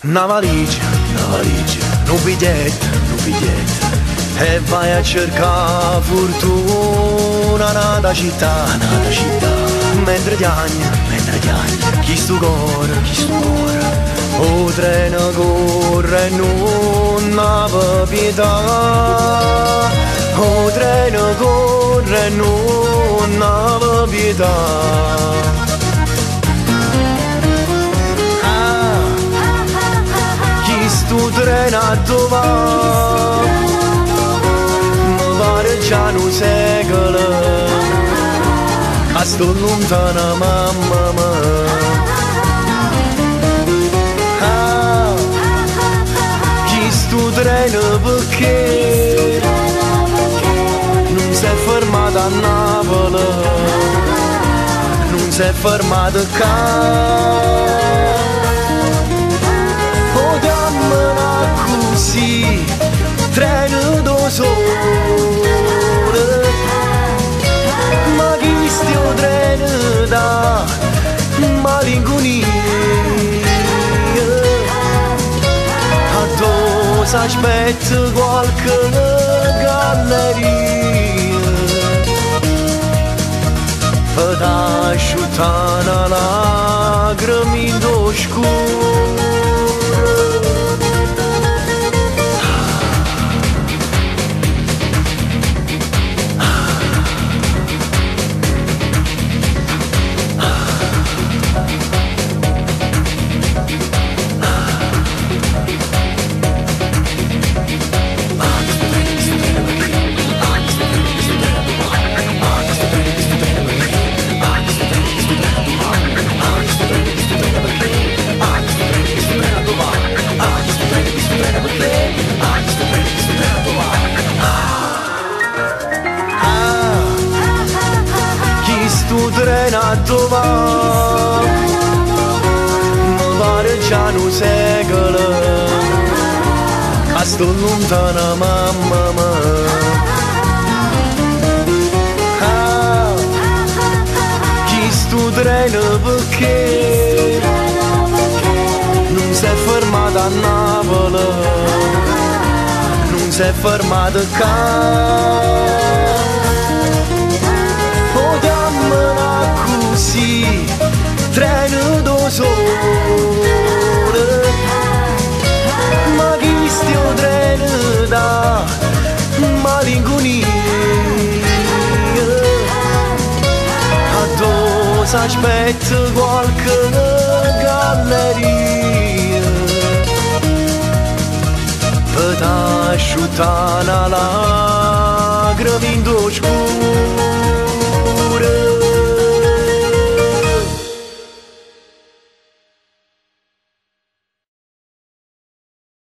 Na valigia, no biglietto, e vai a cercare fortuna nata città, mentre tiagna, chi sto cuore, o treno corre e non ha pietà, o treno corre e non ha pietà. Tu trenato va, mi pare già un secolo, a sto lontana mamma mia. Chi sto treno perché non si è fermato a Napoli, non si è fermato qua. Così, treno da sole, ma chi stiamo treno da malinconia? Addosso aspetta qualche galleria per asciuttare una lacrima in oscuro. Trenato va, mi pare già un secolo, a sto lontana mamma mia. Chi sto treno perché non si è fermato a Napoli, non si è fermato qua. Così, treno da sole, ma chi stiamo treno da malinconia? Addosso aspetta qualche galleria per asciuttare la